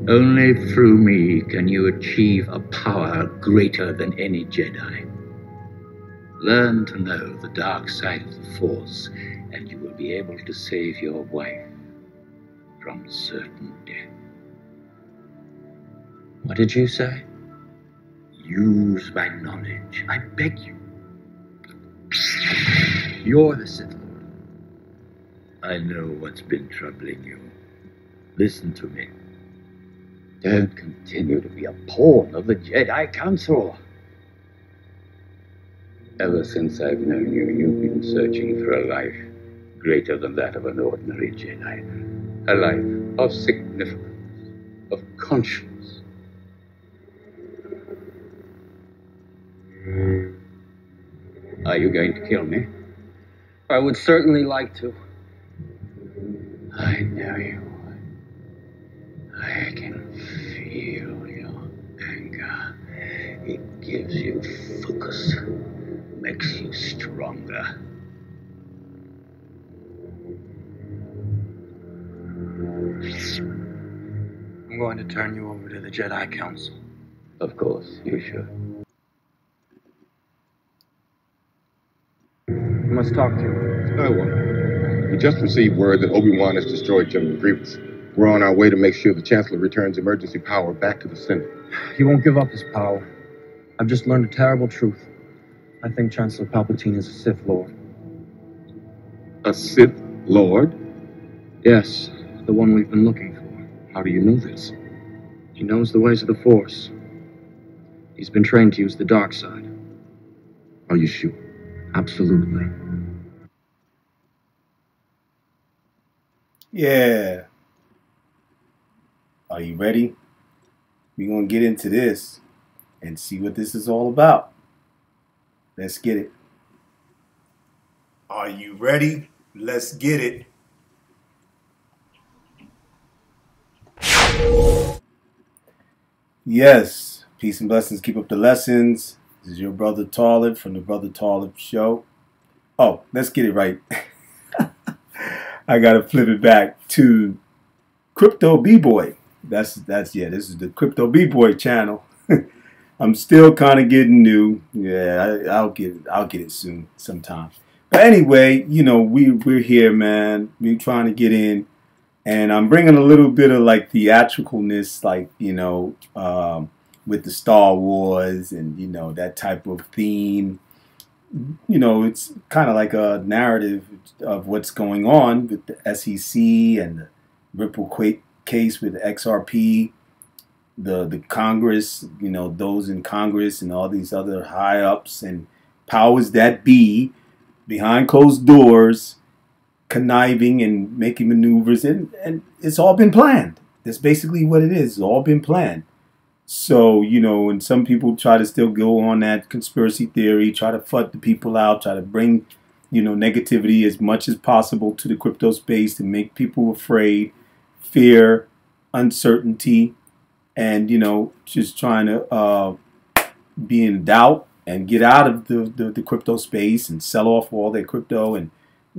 Only through me can you achieve a power greater than any Jedi. Learn to know the dark side of the Force, and you will be able to save your wife from certain death. What did you say? Use my knowledge, I beg you. You're the Sith Lord. I know what's been troubling you. Listen to me. Don't continue to be a pawn of the Jedi Council. Ever since I've known you, you've been searching for a life greater than that of an ordinary Jedi. A life of significance, of conscience. Are you going to kill me? I would certainly like to. I know you. I can feel your anger. It gives you focus, makes you stronger. I'm going to turn you over to the Jedi Council. Of course, you should. I must talk to you. Skywalker, we just received word that Obi-Wan has destroyed General Grievous. We're on our way to make sure the Chancellor returns emergency power back to the Senate. He won't give up his power. I've just learned a terrible truth. I think Chancellor Palpatine is a Sith Lord. A Sith Lord? Yes, the one we've been looking for. How do you know this? He knows the ways of the Force. He's been trained to use the dark side. Are you sure? Absolutely. Yeah. Are you ready? We're going to get into this and see what this is all about. Let's get it. Are you ready? Let's get it. Yes. Peace and blessings. Keep up the lessons. This is your brother Talib from the Brother Talib Show. Oh, let's get it right. I got to flip it back to Crypto B-Boy. This is the Crypto B-Boy channel. I'm still kind of getting new. Yeah, I'll get it soon sometime. But anyway, you know, we're here, man. We're trying to get in, and I'm bringing a little bit of like theatricalness, like, you know, with the Star Wars and, you know, that type of theme. You know, it's kind of like a narrative of what's going on with the SEC and the Ripple case with XRP, the Congress, you know, those in Congress and all these other high ups and powers that be behind closed doors, conniving and making maneuvers, and it's all been planned. That's basically what it is. It's all been planned. So, you know, and some people try to still go on that conspiracy theory, try to FUD the people out, try to bring, you know, negativity as much as possible to the crypto space to make people afraid, fear, uncertainty, and, you know, just trying to be in doubt and get out of the crypto space and sell off all their crypto and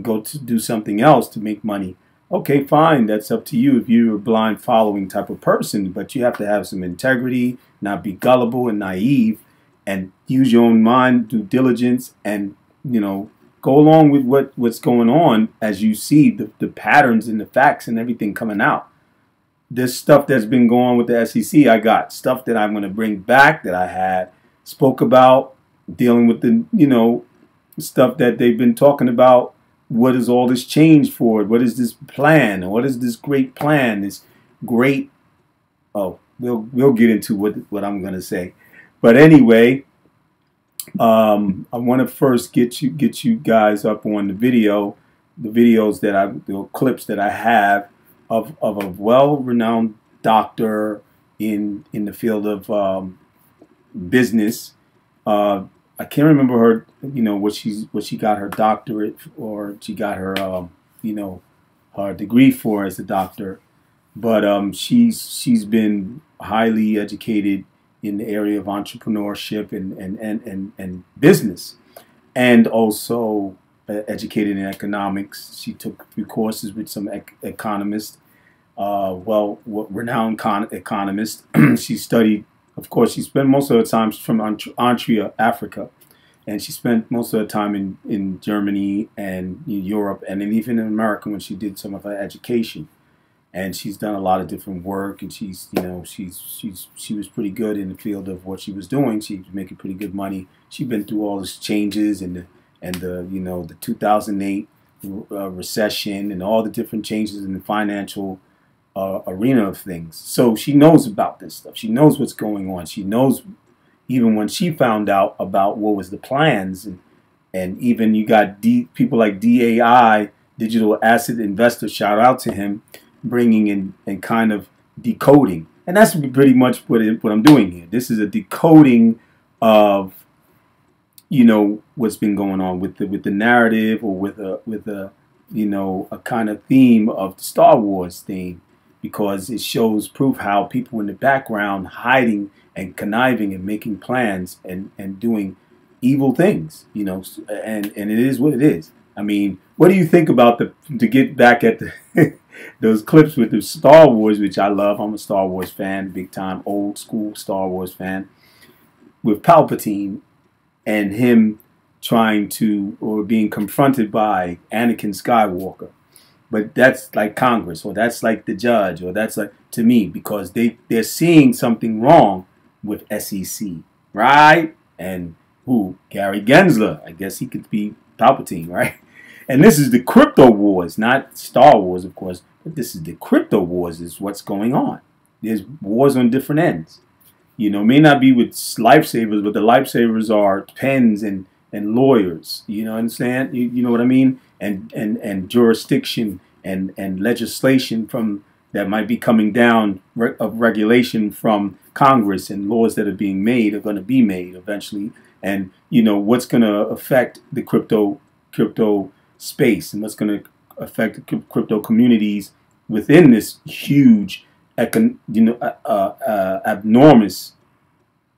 go to do something else to make money. Okay, fine. That's up to you if you're a blind following type of person, but you have to have some integrity, not be gullible and naive, and use your own mind, due diligence, and, you know, go along with what's going on as you see the patterns and the facts and everything coming out. This stuff that's been going on with the SEC, I got stuff that I'm going to bring back that I had spoke about, dealing with the, you know, stuff that they've been talking about. What is all this change for? What is this plan? What is this great plan? This great, oh, we'll get into what I'm going to say. But anyway, I want to first get you guys up on the videos the clips that I have of a well-renowned doctor in the field of business. I can't remember her, you know, what she got her doctorate or she got her, you know, her degree for as a doctor. But she's been highly educated in the area of entrepreneurship and business, and also educated in economics. She took a few courses with some economists. renowned economist. She studied, of course, she spent most of her time from Antria, Africa, and she spent most of her time in Germany and in Europe and even in America when she did some of her education. And she's done a lot of different work, and she was pretty good in the field of what she was doing. She was making pretty good money. She'd been through all these changes and the 2008 recession and all the different changes in the financial arena of things. So she knows about this stuff. She knows what's going on. She knows even when she found out about what was the plans, and even you got people like DAI, Digital Asset Investor, shout out to him, bringing in and kind of decoding. And that's pretty much what I'm doing here. This is a decoding of what's been going on with the narrative, or with a kind of theme of the Star Wars theme, because it shows proof how people in the background hiding and conniving and making plans and doing evil things, and it is what it is. I mean, what do you think about to get back at those clips with the Star Wars, which I love. I'm a Star Wars fan, big time, old school Star Wars fan, with Palpatine and him trying to, or being confronted by Anakin Skywalker. But that's like Congress, or that's like the judge, or that's like, to me, because they're seeing something wrong with SEC, right? And Gary Gensler, I guess he could be Palpatine, right? And this is the crypto wars, not Star Wars, of course, but this is the crypto wars is what's going on. There's wars on different ends. May not be with lifesavers, but the lifesavers are pens and lawyers. You know what I'm saying? You know what I mean? And jurisdiction and legislation from that might be coming down of regulation from Congress, and laws that are being made are going to be made eventually. And what's going to affect the crypto space, and what's going to affect the crypto communities within this huge abnormous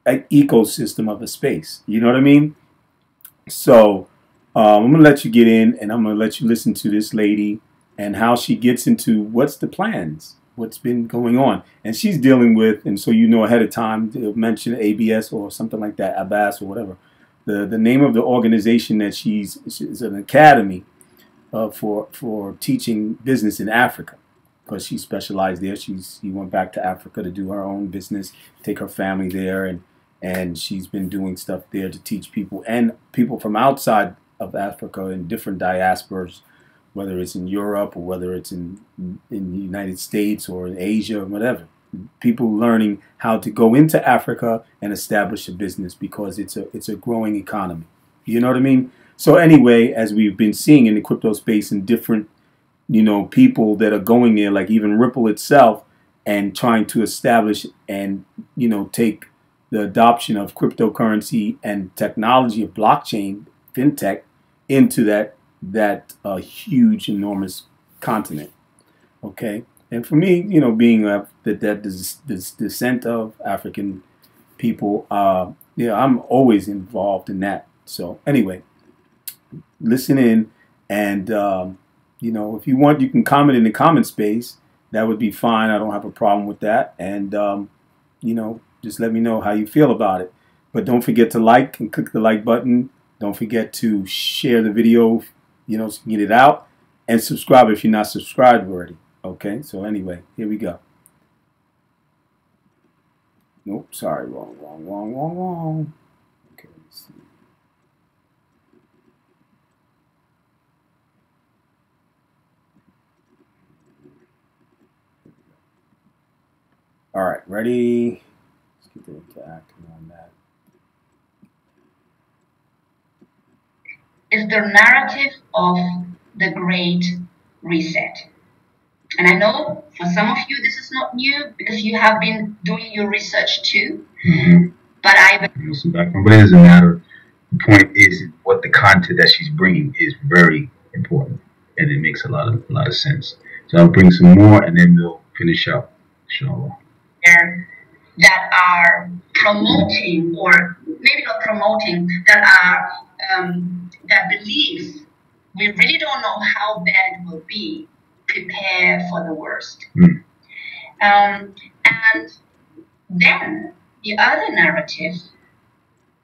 ecosystem of a space. You know what I mean? So I'm going to let you get in, and I'm going to let you listen to this lady and how she gets into what's the plans, what's been going on. And she's dealing with, and so ahead of time, to mention ABS or something like that, Abbas or whatever. The name of the organization that she's an academy for teaching business in Africa, because she specialized there. She went back to Africa to do her own business, take her family there, and she's been doing stuff there to teach people, and people from outside of Africa in different diasporas, whether it's in Europe or whether it's in the United States or in Asia or whatever. People learning how to go into Africa and establish a business, because it's a growing economy. You know what I mean? So anyway, as we've been seeing in the crypto space, and different people that are going there, like even Ripple itself, and trying to establish and take the adoption of cryptocurrency and technology of blockchain, fintech, into that huge, enormous continent. Okay. And for me, being this descent of African people, I'm always involved in that. So anyway, listen in, and if you want, you can comment in the comment space. That would be fine. I don't have a problem with that. And just let me know how you feel about it. But don't forget to like and click the like button. Don't forget to share the video, so you can get it out, and subscribe if you're not subscribed already. Okay, so anyway, here we go. Nope, sorry, wrong. Okay, let's see. All right, ready? Let's get the interacting on that. Is the narrative of the Great Reset. And I know for some of you this is not new, because you have been doing your research too. Mm-hmm. But But it doesn't matter. The point is, what the content that she's bringing is very important, and it makes a lot of sense. So I'll bring some more, and then we'll finish up. Inshallah. That are promoting, or maybe not promoting, that are that believe we really don't know how bad it will be. Prepare for the worst. And then the other narrative,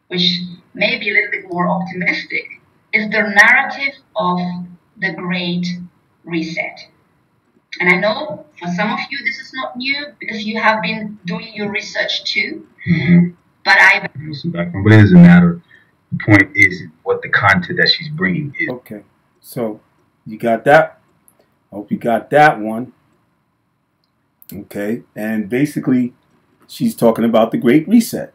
which may be a little bit more optimistic, is the narrative of the Great Reset. And I know for some of you this is not new because you have been doing your research too. But But it doesn't matter. The point is what the content that she's bringing is. Okay, so you got that. I hope you got that one. Okay, and basically, she's talking about the Great Reset.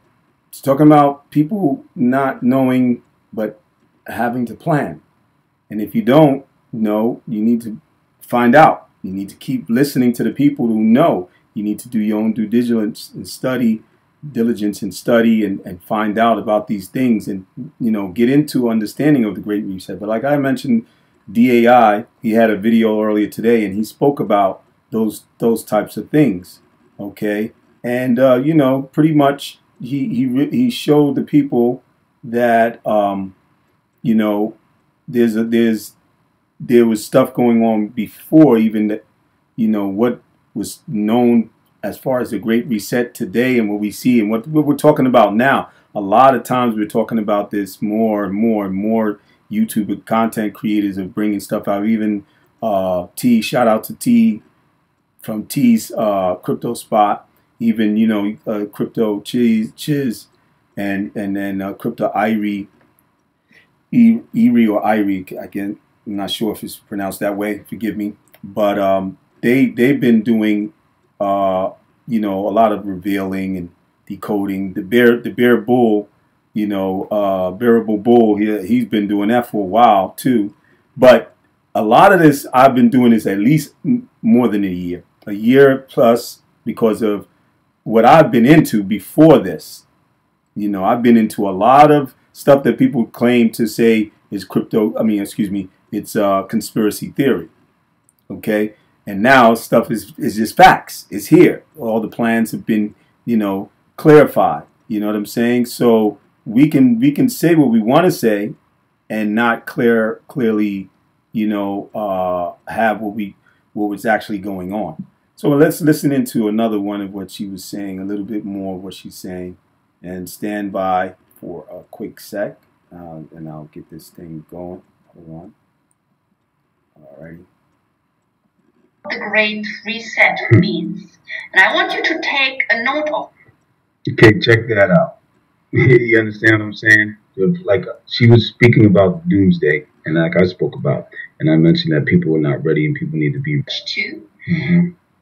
She's talking about people not knowing but having to plan. And if you don't know, you need to find out. You need to keep listening to the people who know. You need to do your own due diligence and study and find out about these things and, get into understanding of the Great Reset. But like I mentioned, DAI, he had a video earlier today and he spoke about those types of things. Okay. And, pretty much he showed the people that, there was stuff going on before even that, what was known as far as the Great Reset today and what we see and what we're talking about now. A lot of times we're talking about this more and more and more. YouTube content creators are bringing stuff out. Even T, shout out to T from T's crypto spot. Even, Crypto Chiz and then Crypto Irie or Irie, I'm not sure if it's pronounced that way. Forgive me, but they've been doing a lot of revealing and decoding. The bear bull, bearable bull. He's been doing that for a while too. But a lot of this I've been doing this at least more than a year plus, because of what I've been into before this. I've been into a lot of stuff that people claim to say is it's conspiracy theory. Okay. And now stuff is just facts. It's here. All the plans have been, clarified. You know what I'm saying? So we can say what we want to say and not clearly, have what was actually going on. So let's listen into another one of what she was saying, a little bit more of what she's saying, and stand by for a quick sec, and I'll get this thing going. Hold on. Alrighty. The Great Reset means, and I want you to take a note of. Okay, check that out. You understand what I'm saying? Like she was speaking about doomsday, and like I spoke about, and I mentioned that people are not ready and people need to be too.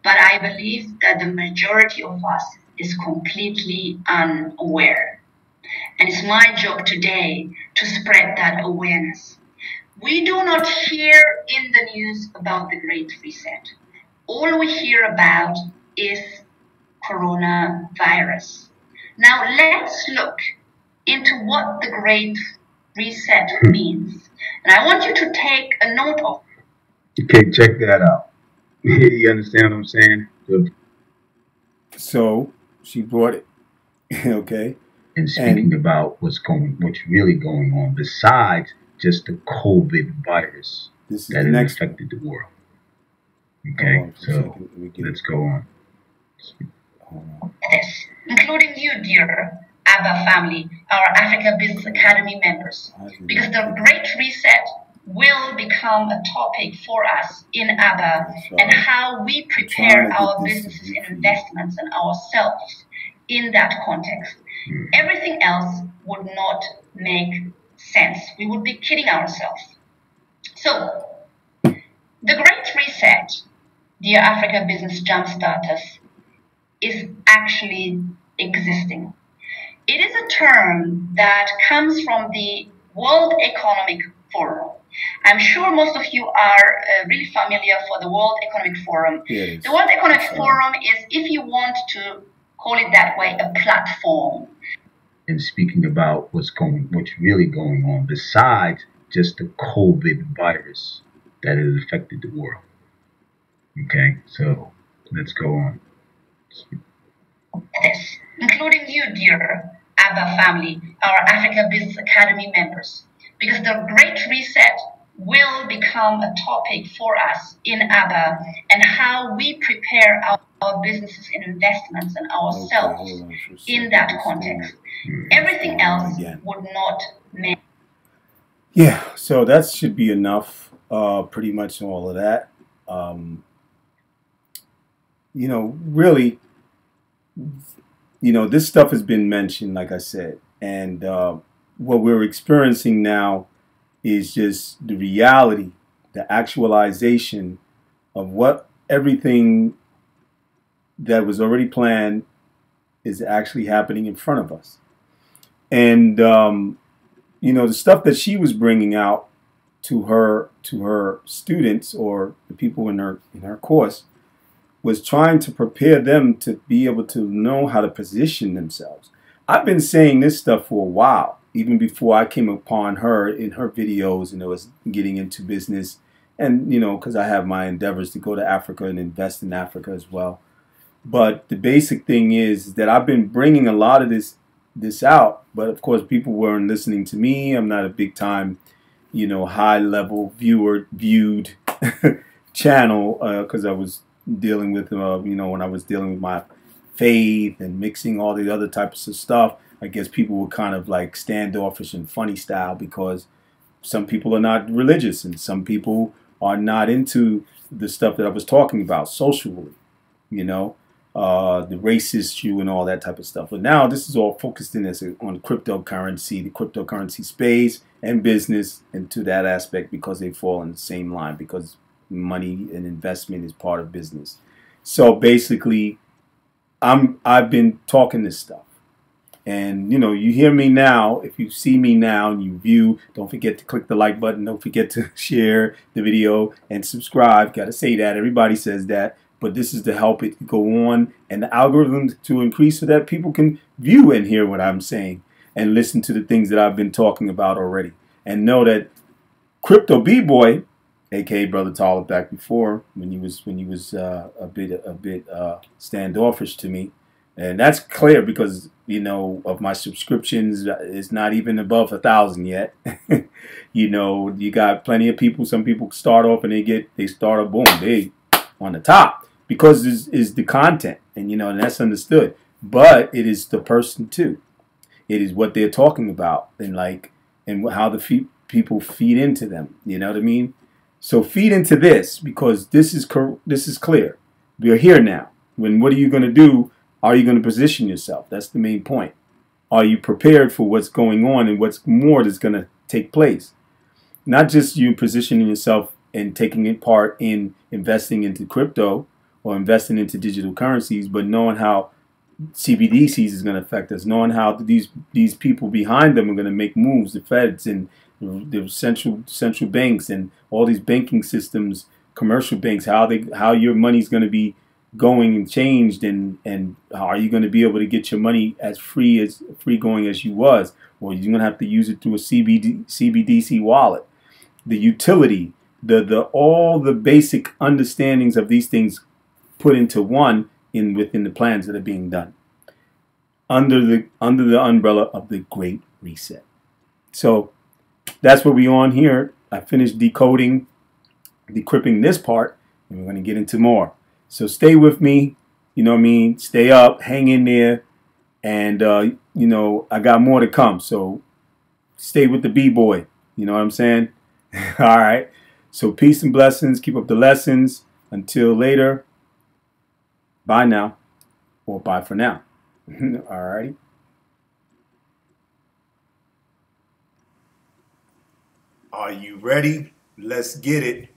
But I believe that the majority of us is completely unaware. And it's my job today to spread that awareness. We do not hear in the news about the Great Reset. All we hear about is coronavirus. Now let's look into what the Great Reset means. And I want you to take a note of. Okay, check that out. You understand what I'm saying? So she brought it. Okay. And speaking about what's really going on besides just the COVID virus that has affected the world. Okay, so let's go on. This, including you, dear ABBA family, our Africa Business Academy members, because the Great Reset will become a topic for us in ABBA and how we prepare our businesses and investments and ourselves in that context. Everything else would not make sense. We would be kidding ourselves. So, the Great Reset, dear Africa Business Jumpstarters, is actually existing. It is a term that comes from the World Economic Forum. I'm sure most of you are really familiar for the World Economic Forum. Yes. The World Economic Forum is, if you want to call it that way, a platform. And speaking about what's really going on besides just the COVID virus that has affected the world. Okay, so let's go on. This, including you, dear ABBA family, our Africa Business Academy members, because the Great Reset will become a topic for us in ABBA, and how we prepare our businesses and investments and ourselves in that context. Everything else would not matter. Yeah, so that should be enough, pretty much all of that. You know, really, you know, this stuff has been mentioned, like I said, and what we're experiencing now is just the reality, the actualization of what everything that was already planned is actually happening in front of us. And you know, the stuff that she was bringing out to her students or the people in her course was trying to prepare them to be able to know how to position themselves. I've been saying this stuff for a while, even before I came upon her in her videos, and I was getting into business, and you know, because I have my endeavors to go to Africa and invest in Africa as well. But the basic thing is that I've been bringing a lot of this out, but of course people weren't listening to me. I'm not a big time, you know, high level viewed channel, because I was dealing with you know, when I was dealing with my faith and mixing all the other types of stuff, I guess people were kind of like standoffish and funny style, because some people are not religious and some people are not into the stuff that I was talking about socially, you know, the race issue and all that type of stuff. But now this is all focused in on cryptocurrency, the cryptocurrency space and business, and to that aspect, because they fall in the same line, because money and investment is part of business. So basically, I've been talking this stuff, and you know, you hear me now. If you see me now and you view, don't forget to click the like button. Don't forget to share the video and subscribe. Got to say that. Everybody says that. But this is to help it go on and the algorithm to increase so that people can view and hear what I'm saying and listen to the things that I've been talking about already. And know that Crypto B-Boy, aka Brother Tyler, back before when he was a bit standoffish to me, and that's clear because, you know, of my subscriptions, it's not even above 1,000 yet. You know, you got plenty of people. Some people start off and they start up, boom, they on the top, because is the content, and you know, and that's understood. But it is the person too. It is what they're talking about, and how the people feed into them. You know what I mean? So feed into this, because this is clear. We are here now. What are you going to do? Are you going to position yourself? That's the main point. Are you prepared for what's going on and what's more that's going to take place? Not just you positioning yourself and taking part in investing into crypto or investing into digital currencies, but knowing how CBDCs is going to affect us, knowing how these people behind them are going to make moves, the Feds and the central banks and all these banking systems, commercial banks, how your money's going to be going and changed, and how are you going to be able to get your money as free going as you was, or you're going to have to use it through a CBDC wallet, the utility, all the basic understandings of these things put into one within the plans that are being done under the umbrella of the Great Reset. So that's what we're on here. I finished decrypting this part, and we're going to get into more. So stay with me, you know what I mean? Stay up, hang in there, and you know, I got more to come. So stay with the B-Boy, you know what I'm saying? All right. So peace and blessings. Keep up the lessons. Until later. Bye now. Or bye for now. All righty. Are you ready? Let's get it.